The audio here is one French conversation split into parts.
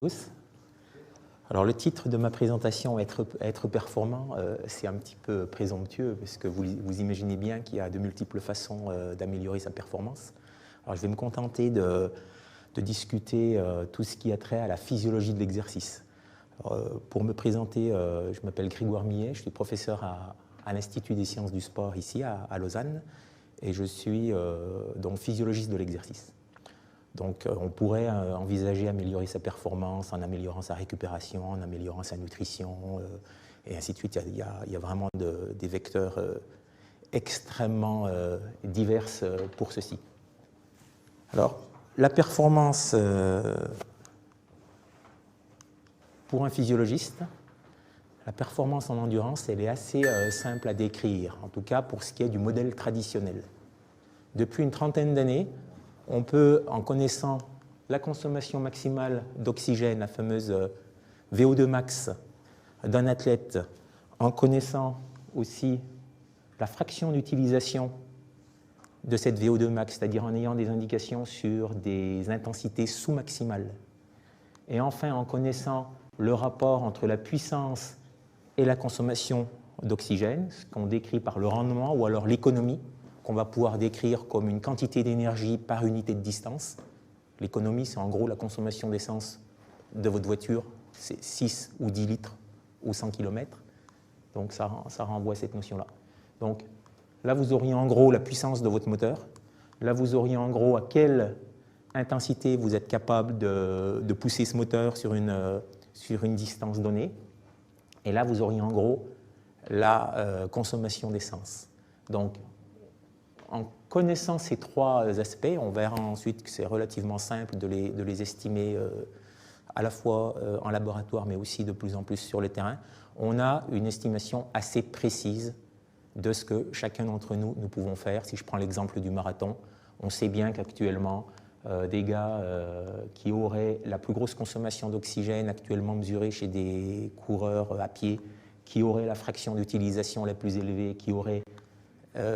tous. Alors le titre de ma présentation, être performant, c'est un petit peu présomptueux parce que vous imaginez bien qu'il y a de multiples façons d'améliorer sa performance. Alors je vais me contenter de discuter tout ce qui a trait à la physiologie de l'exercice. Pour me présenter, je m'appelle Grégoire Millet, je suis professeur à l'Institut des sciences du sport ici à Lausanne et je suis donc physiologiste de l'exercice. Donc on pourrait envisager améliorer sa performance en améliorant sa récupération, en améliorant sa nutrition, et ainsi de suite. Il y a vraiment des vecteurs extrêmement divers pour ceci. Alors, la performance pour un physiologiste, la performance en endurance, elle est assez simple à décrire, en tout cas pour ce qui est du modèle traditionnel. Depuis une trentaine d'années, on peut, en connaissant la consommation maximale d'oxygène, la fameuse VO2 max d'un athlète, en connaissant aussi la fraction d'utilisation de cette VO2 max, c'est-à-dire en ayant des indications sur des intensités sous-maximales, et enfin en connaissant le rapport entre la puissance et la consommation d'oxygène, ce qu'on décrit par le rendement ou alors l'économie, qu'on va pouvoir décrire comme une quantité d'énergie par unité de distance. L'économie, c'est en gros la consommation d'essence de votre voiture, c'est 6 ou 10 litres ou 100 km. Donc ça renvoie à cette notion-là. Donc là, vous auriez en gros la puissance de votre moteur. Là, vous auriez en gros à quelle intensité vous êtes capable de pousser ce moteur sur une distance donnée. Et là, vous auriez en gros la consommation d'essence. Donc, en connaissant ces trois aspects, on verra ensuite que c'est relativement simple de les estimer à la fois en laboratoire, mais aussi de plus en plus sur le terrain. On a une estimation assez précise de ce que chacun d'entre nous pouvons faire. Si je prends l'exemple du marathon, on sait bien qu'actuellement, des gars qui auraient la plus grosse consommation d'oxygène actuellement mesurée chez des coureurs à pied, qui auraient la fraction d'utilisation la plus élevée, qui auraient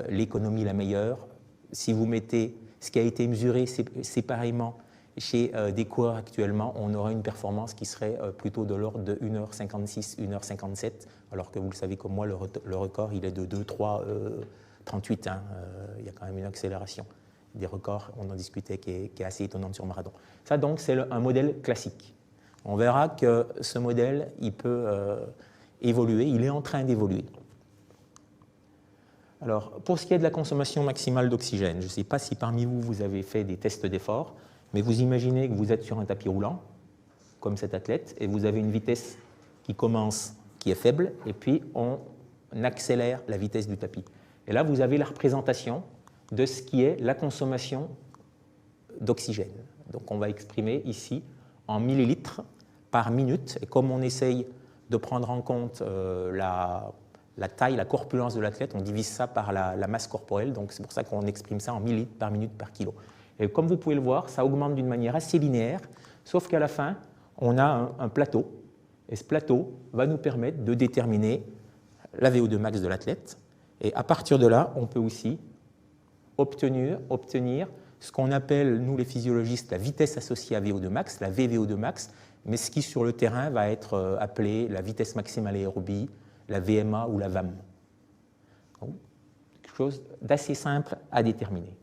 l'économie la meilleure. Si vous mettez ce qui a été mesuré séparément chez des coureurs actuellement, on aurait une performance qui serait plutôt de l'ordre de 1h56, 1h57, alors que vous le savez comme moi, le record il est de 2, 3, 38. Il y a quand même une accélération. Des records, on en discutait, qui est assez étonnante sur marathon. Ça donc, c'est un modèle classique. On verra que ce modèle, il peut évoluer, il est en train d'évoluer. Alors, pour ce qui est de la consommation maximale d'oxygène, je ne sais pas si parmi vous, vous avez fait des tests d'effort, mais vous imaginez que vous êtes sur un tapis roulant, comme cet athlète, et vous avez une vitesse qui commence, qui est faible, et puis on accélère la vitesse du tapis. Et là, vous avez la représentation de ce qui est la consommation d'oxygène. Donc, on va exprimer ici en millilitres par minute, et comme on essaye de prendre en compte la taille, la corpulence de l'athlète, on divise ça par la masse corporelle, donc c'est pour ça qu'on exprime ça en millilitres par minute par kilo. Et comme vous pouvez le voir, ça augmente d'une manière assez linéaire, sauf qu'à la fin, on a un plateau, et ce plateau va nous permettre de déterminer la VO2 max de l'athlète, et à partir de là, on peut aussi obtenir ce qu'on appelle, nous les physiologistes, la vitesse associée à VO2 max, la VVO2 max, mais ce qui sur le terrain va être appelé la vitesse maximale aérobie, la VMA ou la VAM. Donc, quelque chose d'assez simple à déterminer.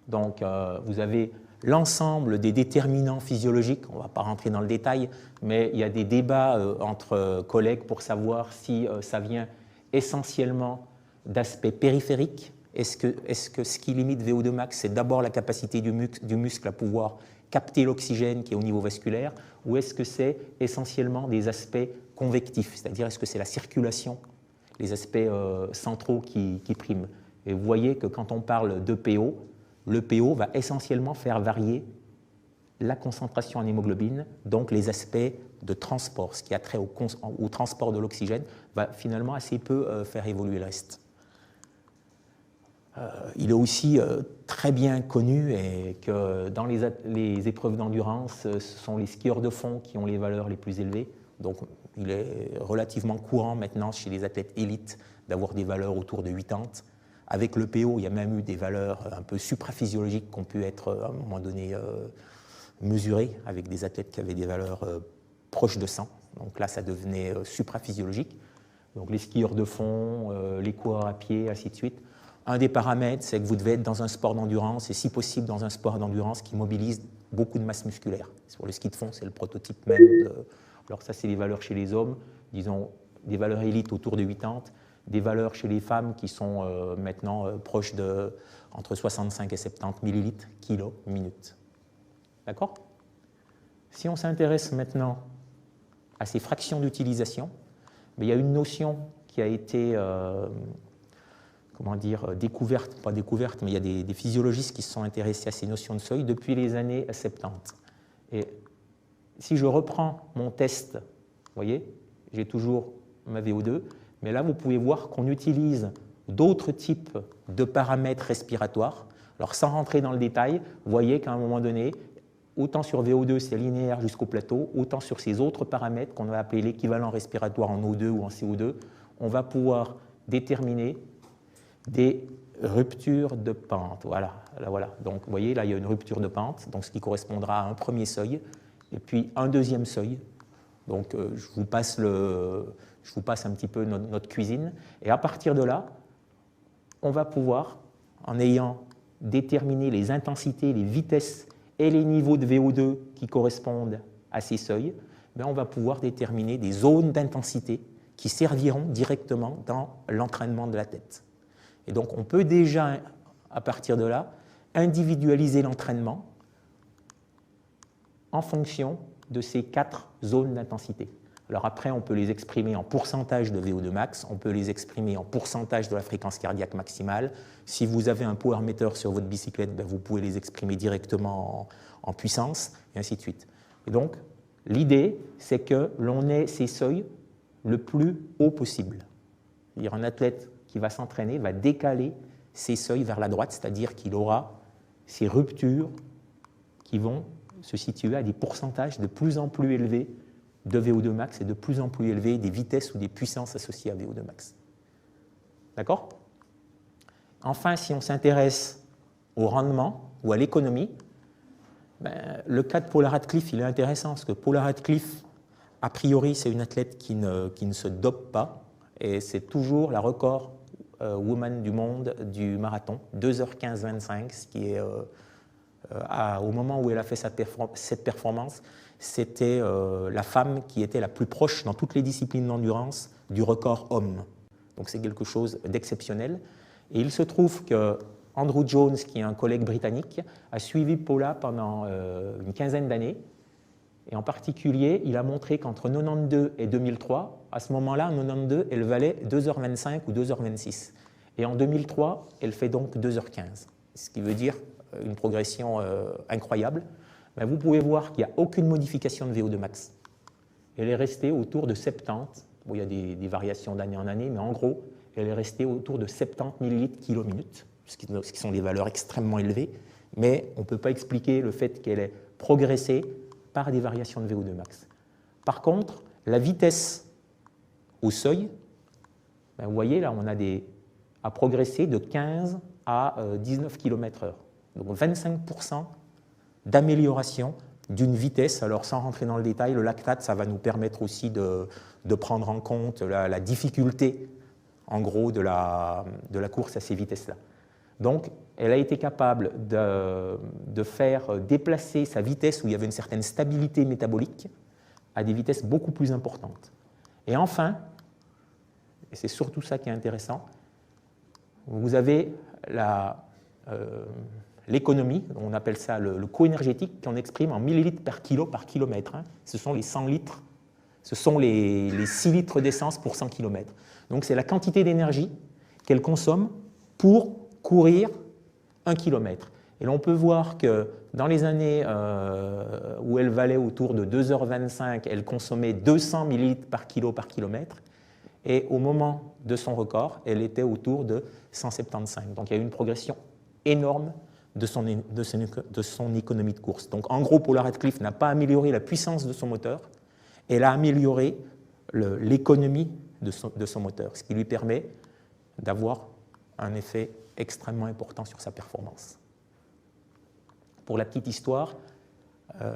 Donc, vous avez l'ensemble des déterminants physiologiques, on ne va pas rentrer dans le détail, mais il y a des débats entre collègues pour savoir si ça vient essentiellement d'aspects périphériques. Est-ce que ce qui limite VO2 max, c'est d'abord la capacité du muscle à pouvoir capter l'oxygène qui est au niveau vasculaire, ou est-ce que c'est essentiellement des aspects convectifs, c'est-à-dire est-ce que c'est la circulation, les aspects centraux qui priment. Et vous voyez que quand on parle d'EPO, le PO va essentiellement faire varier la concentration en hémoglobine, donc les aspects de transport, ce qui a trait au transport de l'oxygène, va finalement assez peu faire évoluer le reste. Il est aussi très bien connu et que dans les épreuves d'endurance, ce sont les skieurs de fond qui ont les valeurs les plus élevées. Donc, il est relativement courant maintenant chez les athlètes élites d'avoir des valeurs autour de 80. Avec le PO, il y a même eu des valeurs un peu supraphysiologiques qui ont pu être à un moment donné mesurées avec des athlètes qui avaient des valeurs proches de 100. Donc là, ça devenait supraphysiologique. Donc les skieurs de fond, les coureurs à pied, ainsi de suite. Un des paramètres, c'est que vous devez être dans un sport d'endurance, et si possible dans un sport d'endurance qui mobilise beaucoup de masse musculaire. Sur le ski de fond, c'est le prototype même. Alors ça, c'est les valeurs chez les hommes, disons des valeurs élites autour de 80, des valeurs chez les femmes qui sont maintenant proches de entre 65 et 70 millilitres kilo minute. D'accord? Si on s'intéresse maintenant à ces fractions d'utilisation, il y a une notion qui a été comment dire, découverte, pas découverte, mais il y a des physiologistes qui se sont intéressés à ces notions de seuil depuis les années 70. Et si je reprends mon test, vous voyez, j'ai toujours ma VO2, mais là, vous pouvez voir qu'on utilise d'autres types de paramètres respiratoires. Alors, sans rentrer dans le détail, vous voyez qu'à un moment donné, autant sur VO2, c'est linéaire jusqu'au plateau, autant sur ces autres paramètres qu'on va appeler l'équivalent respiratoire en O2 ou en CO2, on va pouvoir déterminer des ruptures de pente. Voilà, là, voilà. Donc, vous voyez, là, il y a une rupture de pente, donc ce qui correspondra à un premier seuil, et puis un deuxième seuil. Donc, je vous passe un petit peu notre cuisine. Et à partir de là, on va pouvoir, en ayant déterminé les intensités, les vitesses et les niveaux de VO2 qui correspondent à ces seuils, on va pouvoir déterminer des zones d'intensité qui serviront directement dans l'entraînement de la tête. Et donc, on peut déjà, à partir de là, individualiser l'entraînement en fonction de ces 4 zones d'intensité. Alors après, on peut les exprimer en pourcentage de VO2 max, on peut les exprimer en pourcentage de la fréquence cardiaque maximale. Si vous avez un power meter sur votre bicyclette, vous pouvez les exprimer directement en puissance, et ainsi de suite. Et donc, l'idée, c'est que l'on ait ces seuils le plus haut possible. C'est-à-dire un athlète qui va s'entraîner va décaler ces seuils vers la droite, c'est-à-dire qu'il aura ces ruptures qui vont se situer à des pourcentages de plus en plus élevés de VO2 max et de plus en plus élevés des vitesses ou des puissances associées à VO2 max. D'accord? Enfin, si on s'intéresse au rendement ou à l'économie, le cas de Paula Radcliffe, il est intéressant parce que Paula Radcliffe, a priori, c'est une athlète qui ne se dope pas et c'est toujours la record woman du monde du marathon, 2h15-25, ce qui est au moment où elle a fait cette performance, c'était la femme qui était la plus proche dans toutes les disciplines d'endurance du record homme. Donc c'est quelque chose d'exceptionnel. Et il se trouve que Andrew Jones, qui est un collègue britannique, a suivi Paula pendant une quinzaine d'années. Et en particulier, il a montré qu'entre 92 et 2003, à ce moment-là, en 92, elle valait 2h25 ou 2h26. Et en 2003, elle fait donc 2h15, ce qui veut dire une progression incroyable. Mais vous pouvez voir qu'il n'y a aucune modification de VO2 max. Elle est restée autour de 70. Bon, il y a des variations d'année en année, mais en gros, elle est restée autour de 70 millilitres kilo minute, ce qui sont des valeurs extrêmement élevées, mais on ne peut pas expliquer le fait qu'elle ait progressé par des variations de VO2 max. Par contre, la vitesse au seuil, vous voyez, là, on a progressé de 15 à 19 km/h. Donc 25% d'amélioration d'une vitesse. Alors sans rentrer dans le détail, le lactate, ça va nous permettre aussi de prendre en compte la difficulté, en gros, de la course à ces vitesses-là. Donc, elle a été capable de faire déplacer sa vitesse où il y avait une certaine stabilité métabolique à des vitesses beaucoup plus importantes. Et enfin, et c'est surtout ça qui est intéressant, vous avez l'économie, on appelle ça le coût énergétique, qu'on exprime en millilitres par kilo par kilomètre. Ce sont les 100 litres, ce sont les 6 litres d'essence pour 100 km. Donc c'est la quantité d'énergie qu'elle consomme pour courir 1 km. Et là, on peut voir que dans les années où elle valait autour de 2h25, elle consommait 200 millilitres par kilo par kilomètre. Et au moment de son record, elle était autour de 175. Donc il y a eu une progression énorme de son économie de course. Donc en gros, Paula Radcliffe n'a pas amélioré la puissance de son moteur, elle a amélioré l'économie de son moteur, ce qui lui permet d'avoir un effet extrêmement important sur sa performance. Pour la petite histoire,